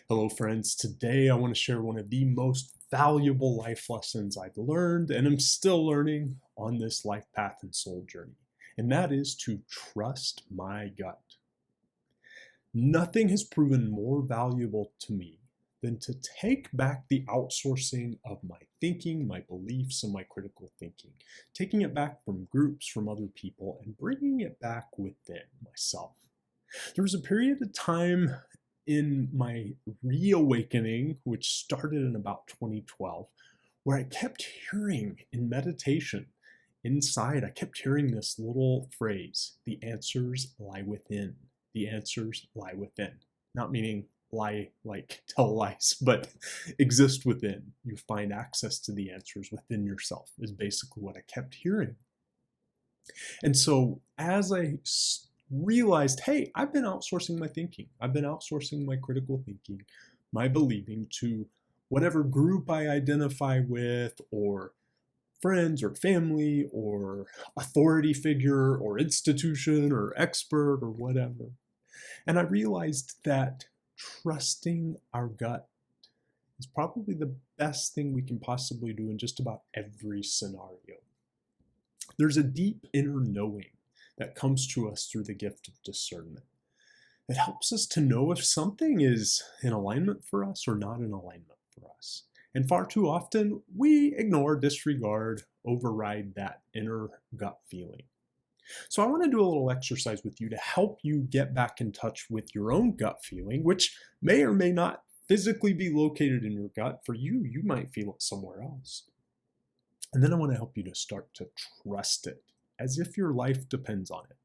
Hello, friends. Today I want to share one of the most valuable life lessons I've learned and am still learning on this life path and soul journey, and that is to trust my gut. Nothing has proven more valuable to me than to take back the outsourcing of my thinking, my beliefs, and my critical thinking, taking it back from groups, from other people, and bringing it back within myself. There was a period of time in my reawakening, which started in about 2012, where I kept hearing in meditation inside, I kept hearing this little phrase, the answers lie within. The answers lie within. Not meaning lie like tell lies, but exist within. You find access to the answers within yourself, is basically what I kept hearing. And so as I realized, hey, I've been outsourcing my thinking. I've been outsourcing my critical thinking, my believing to whatever group I identify with, or friends or family or authority figure or institution or expert or whatever. And I realized that trusting our gut is probably the best thing we can possibly do in just about every scenario. There's a deep inner knowing that comes to us through the gift of discernment. It helps us to know if something is in alignment for us or not in alignment for us. And far too often, we ignore, disregard, override that inner gut feeling. So I want to do a little exercise with you to help you get back in touch with your own gut feeling, which may or may not physically be located in your gut. For you, you might feel it somewhere else. And then I want to help you to start to trust it, as if your life depends on it.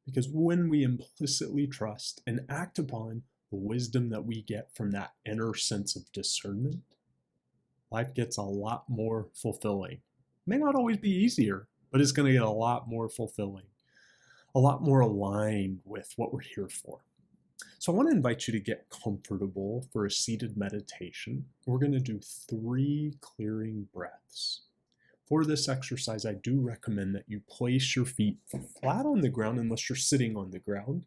Because when we implicitly trust and act upon the wisdom that we get from that inner sense of discernment, life gets a lot more fulfilling. It may not always be easier, but it's going to get a lot more fulfilling, a lot more aligned with what we're here for. So I want to invite you to get comfortable for a seated meditation. We're going to do 3 clearing breaths. For this exercise, I do recommend that you place your feet flat on the ground unless you're sitting on the ground.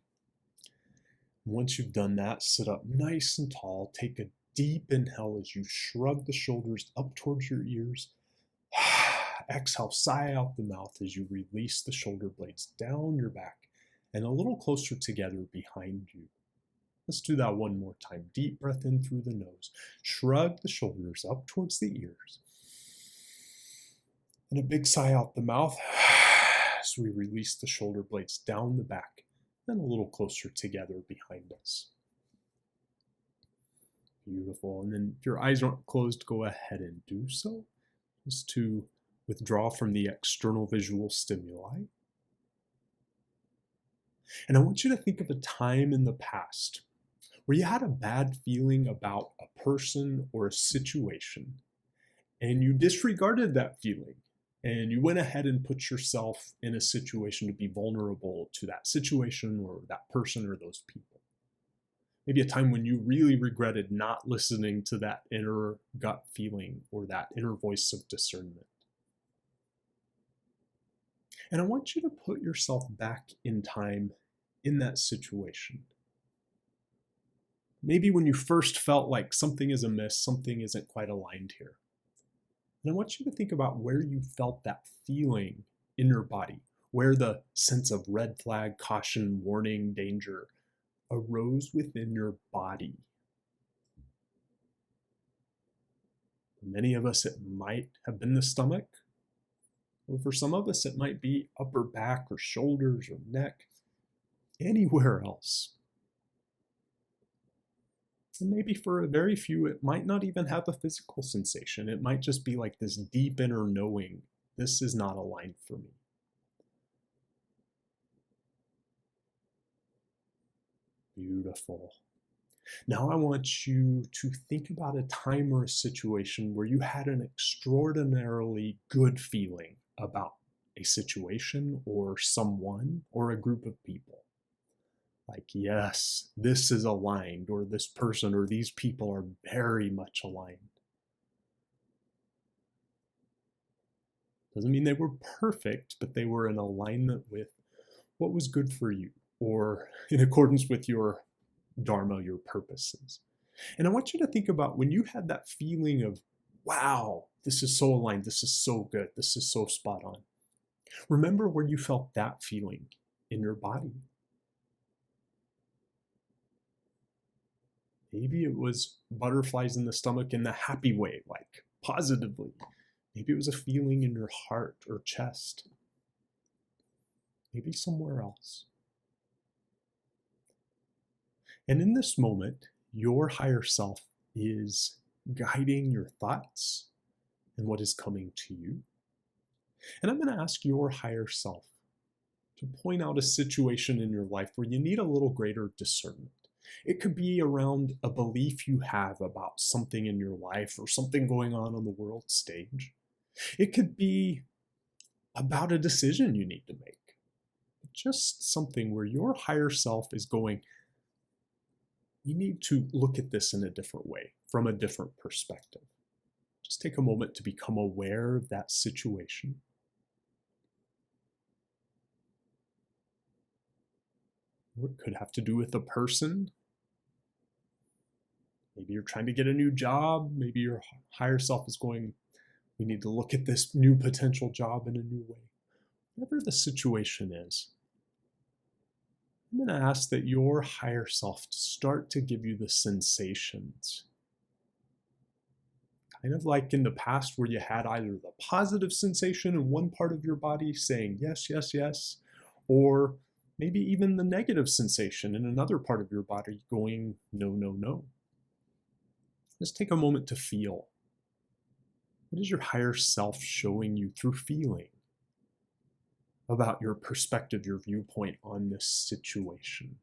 Once you've done that, sit up nice and tall. Take a deep inhale as you shrug the shoulders up towards your ears. Exhale, sigh out the mouth as you release the shoulder blades down your back and a little closer together behind you. Let's do that one more time. Deep breath in through the nose. Shrug the shoulders up towards the ears. And a big sigh out the mouth as we release the shoulder blades down the back and a little closer together behind us. Beautiful. And then if your eyes aren't closed, go ahead and do so, just to withdraw from the external visual stimuli. And I want you to think of a time in the past where you had a bad feeling about a person or a situation, and you disregarded that feeling. And you went ahead and put yourself in a situation to be vulnerable to that situation or that person or those people. Maybe a time when you really regretted not listening to that inner gut feeling or that inner voice of discernment. And I want you to put yourself back in time in that situation. Maybe when you first felt like something is amiss, something isn't quite aligned here. And I want you to think about where you felt that feeling in your body, where the sense of red flag, caution, warning, danger arose within your body. For many of us, it might have been the stomach. Or for some of us, it might be upper back or shoulders or neck, anywhere else. And maybe for a very few, it might not even have a physical sensation. It might just be like this deep inner knowing, this is not aligned for me. Beautiful. Now I want you to think about a time or a situation where you had an extraordinarily good feeling about a situation or someone or a group of people. Like, yes, this is aligned, or this person or these people are very much aligned. Doesn't mean they were perfect, but they were in alignment with what was good for you, or in accordance with your dharma, your purposes. And I want you to think about when you had that feeling of, wow, this is so aligned, this is so good, this is so spot on. Remember where you felt that feeling in your body. Maybe it was butterflies in the stomach in the happy way, like positively. Maybe it was a feeling in your heart or chest. Maybe somewhere else. And in this moment, your higher self is guiding your thoughts and what is coming to you. And I'm going to ask your higher self to point out a situation in your life where you need a little greater discernment. It could be around a belief you have about something in your life or something going on the world stage. It could be about a decision you need to make. Just something where your higher self is going, you need to look at this in a different way, from a different perspective. Just take a moment to become aware of that situation. Or it could have to do with a person. Maybe you're trying to get a new job. Maybe your higher self is going, we need to look at this new potential job in a new way. Whatever the situation is, I'm going to ask that your higher self start to give you the sensations. Kind of like in the past where you had either the positive sensation in one part of your body saying yes, yes, yes, or maybe even the negative sensation in another part of your body going no, no, no. Just take a moment to feel. What is your higher self showing you through feeling about your perspective, your viewpoint on this situation?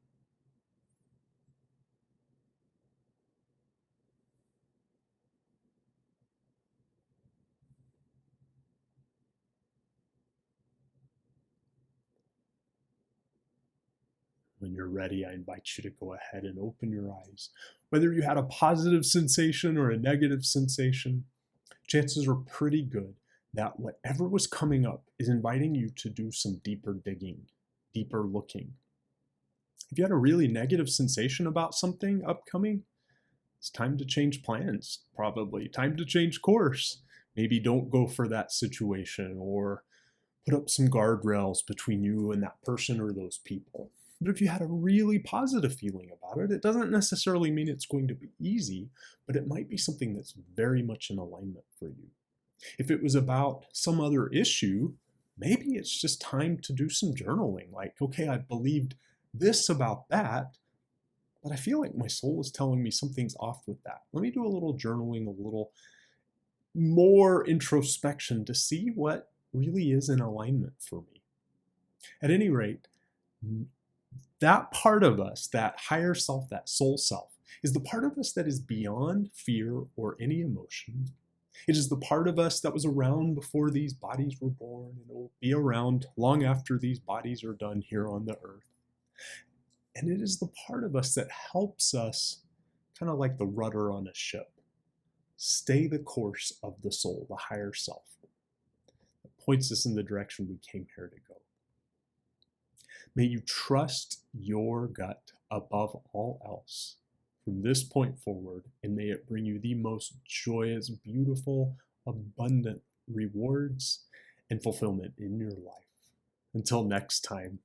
When you're ready, I invite you to go ahead and open your eyes. Whether you had a positive sensation or a negative sensation, chances are pretty good that whatever was coming up is inviting you to do some deeper digging, deeper looking. If you had a really negative sensation about something upcoming, it's time to change plans, probably. Time to change course. Maybe don't go for that situation, or put up some guardrails between you and that person or those people. But if you had a really positive feeling about it, it doesn't necessarily mean it's going to be easy, but it might be something that's very much in alignment for you. If it was about some other issue, maybe it's just time to do some journaling. Like, okay, I believed this about that, but I feel like my soul is telling me something's off with that. Let me do a little journaling, a little more introspection to see what really is in alignment for me. At any rate, that part of us, that higher self, that soul self, is the part of us that is beyond fear or any emotion. It is the part of us that was around before these bodies were born, and it will be around long after these bodies are done here on the earth. And it is the part of us that helps us, kind of like the rudder on a ship, stay the course of the soul, the higher self, that points us in the direction we came here to go. May you trust your gut above all else from this point forward, and may it bring you the most joyous, beautiful, abundant rewards and fulfillment in your life. Until next time.